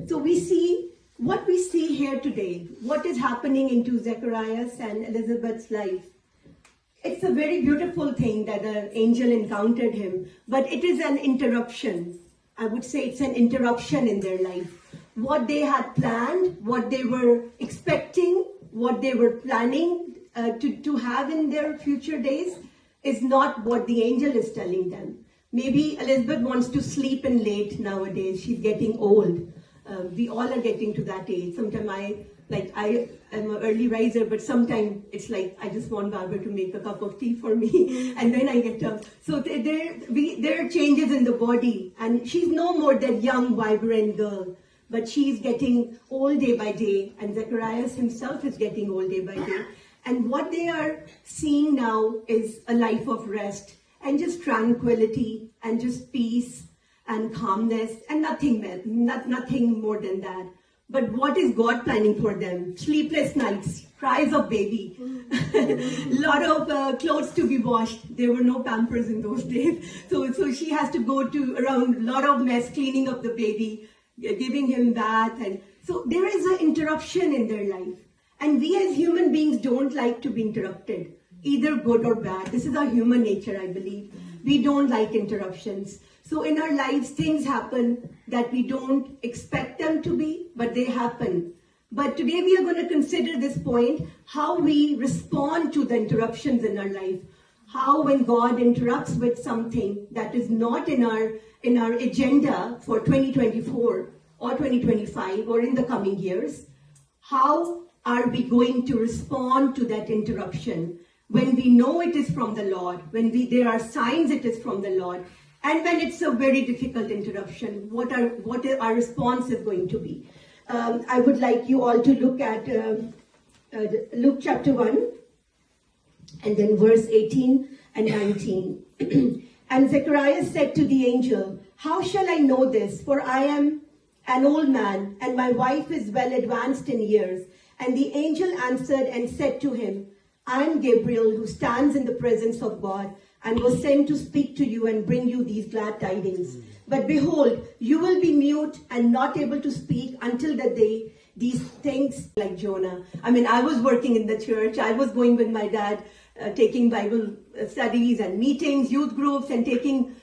So what we see here today, what is happening into Zacharias and Elizabeth's life. It's a very beautiful thing that an angel encountered him, but it is an interruption. I would say it's an interruption in their life. What they had planned, what they were expecting, what they were planning to have in their future days is not what the angel is telling them. Maybe Elizabeth wants to sleep in late nowadays. She's getting old. We all are getting to that age. Sometimes I am an early riser, but sometimes it's like I just want Babar to make a cup of tea for me, and then I get up. So there are changes in the body, and she's no more that young, vibrant girl, but she's getting old day by day, and Zacharias himself is getting old day by day. And what they are seeing now is a life of rest, and just tranquility, and just peace, and calmness, and nothing more than that. But what is God planning for them? Sleepless nights, cries of baby, lot of clothes to be washed. There were no Pampers in those days. So she has to go to around, lot of mess, cleaning up the baby, giving him bath. And so there is an interruption in their life. And we as human beings don't like to be interrupted, either good or bad. This is our human nature, I believe. We don't like interruptions. So in our lives, things happen that we don't expect them to be, but they happen. But today we are going to consider this point, how we respond to the interruptions in our life. How when God interrupts with something that is not in our agenda for 2024 or 2025 or in the coming years, how are we going to respond to that interruption? When we know it is from the Lord, when there are signs it is from the Lord, and when it's a very difficult interruption, what our response is going to be. I would like you all to look at Luke chapter 1, and then verse 18 and 19. And Zacharias said to the angel, "How shall I know this? For I am an old man, and my wife is well advanced in years." And the angel answered and said to him, "I am Gabriel, who stands in the presence of God, and was sent to speak to you and bring you these glad tidings. But behold, you will be mute and not able to speak until the day these things," like Jonah. I mean, I was working in the church. I was going with my dad, taking Bible studies and meetings, youth groups, and taking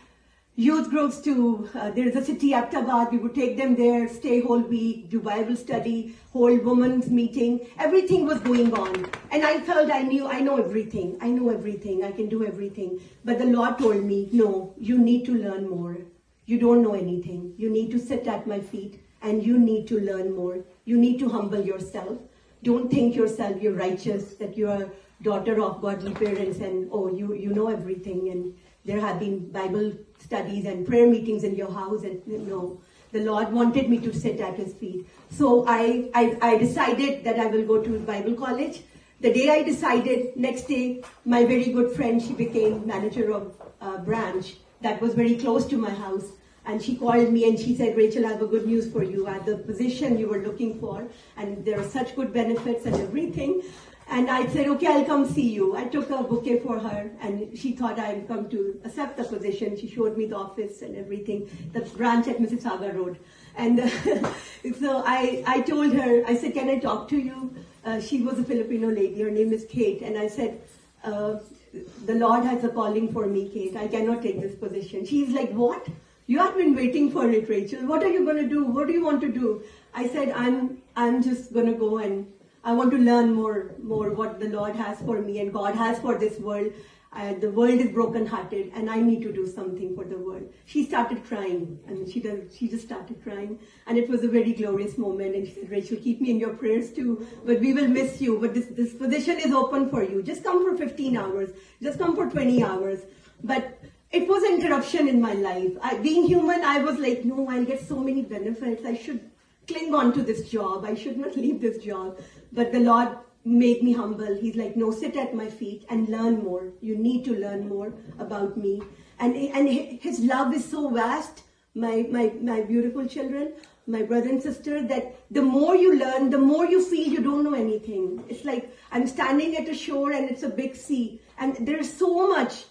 youth groups to, there's a city, Ahmedabad. We would take them there, stay whole week, do Bible study, hold women's meeting. Everything was going on. And I felt I know everything. I know everything. I can do everything. But the Lord told me, no, you need to learn more. You don't know anything. You need to sit at my feet and you need to learn more. You need to humble yourself. Don't think yourself you're righteous, that you're a daughter of godly parents and, oh, you know everything. And there have been Bible studies and prayer meetings in your house, and no, the Lord wanted me to sit at His feet. So I decided that I will go to Bible college. The day I decided, next day, my very good friend, she became manager of a branch that was very close to my house. And she called me and she said, "Rachel, I have a good news for you. At the position you were looking for, and there are such good benefits and everything." And I said, "Okay, I'll come see you." I took a bouquet for her, and she thought I'd come to accept the position. She showed me the office and everything, the branch at Mississauga Road. And so I told her, I said, "Can I talk to you?" She was a Filipino lady. Her name is Kate. And I said, "The Lord has a calling for me, Kate. I cannot take this position." She's like, "What? You have been waiting for it, Rachel. What are you going to do? What do you want to do?" I said, I'm just going to go, and I want to learn more what the Lord has for me and God has for this world. The world is broken-hearted, and I need to do something for the world. She started crying, and she just started crying, and it was a very glorious moment. And she said, "Rachel, keep me in your prayers too, but we will miss you. But this position is open for you. Just come for 15 hours. Just come for 20 hours. But it was an interruption in my life. Being human, I was like, no, I'll get so many benefits. I should cling on to this job. I should not leave this job. But the Lord made me humble. He's like, no, sit at my feet and learn more. You need to learn more about me. And His love is so vast, my beautiful children, my brother and sister, that the more you learn, the more you feel you don't know anything. It's like I'm standing at a shore and it's a big sea. And there's so much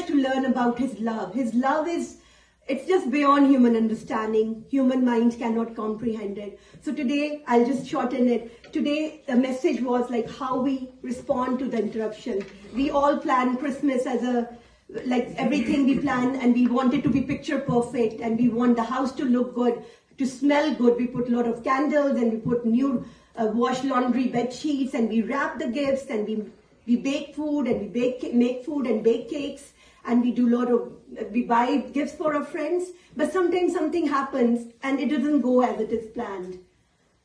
to learn about His love. His love is It's just beyond human understanding. Human mind cannot comprehend it. So today, I'll just shorten it. Today, the message was like how we respond to the interruption. We all plan Christmas as like everything we plan, and we want it to be picture perfect, and we want the house to look good, to smell good. We put a lot of candles, and we put new wash laundry bed sheets, and we wrap the gifts, and we bake food, and we make food and bake cakes. And we buy gifts for our friends, but sometimes something happens and it doesn't go as it is planned.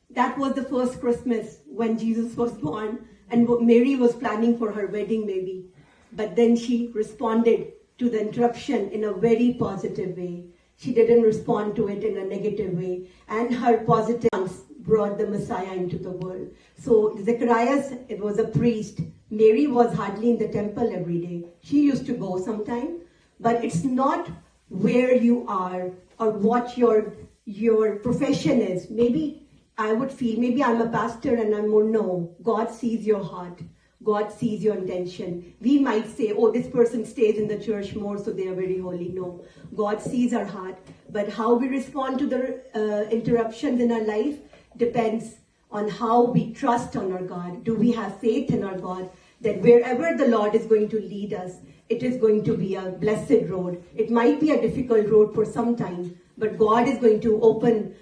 That was the first Christmas when Jesus was born, and Mary was planning for her wedding maybe. But then she responded to the interruption in a very positive way. She didn't respond to it in a negative way. And her positive brought the Messiah into the world. So Zacharias, it was a priest. Mary was hardly in the temple every day. She used to go sometime, but it's not where you are or what your profession is. Maybe I would feel, maybe I'm a pastor and I'm more, no, God sees your heart. God sees your intention. We might say, oh, this person stays in the church more, so they are very holy. No, God sees our heart. But how we respond to the interruptions in our life depends on how we trust on our God. Do we have faith in our God that wherever the Lord is going to lead us, it is going to be a blessed road. It might be a difficult road for some time, but God is going to open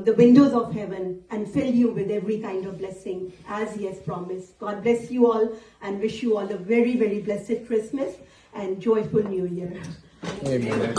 the windows of heaven and fill you with every kind of blessing as He has promised. God bless you all and wish you all a very, very blessed Christmas and joyful New Year. Amen.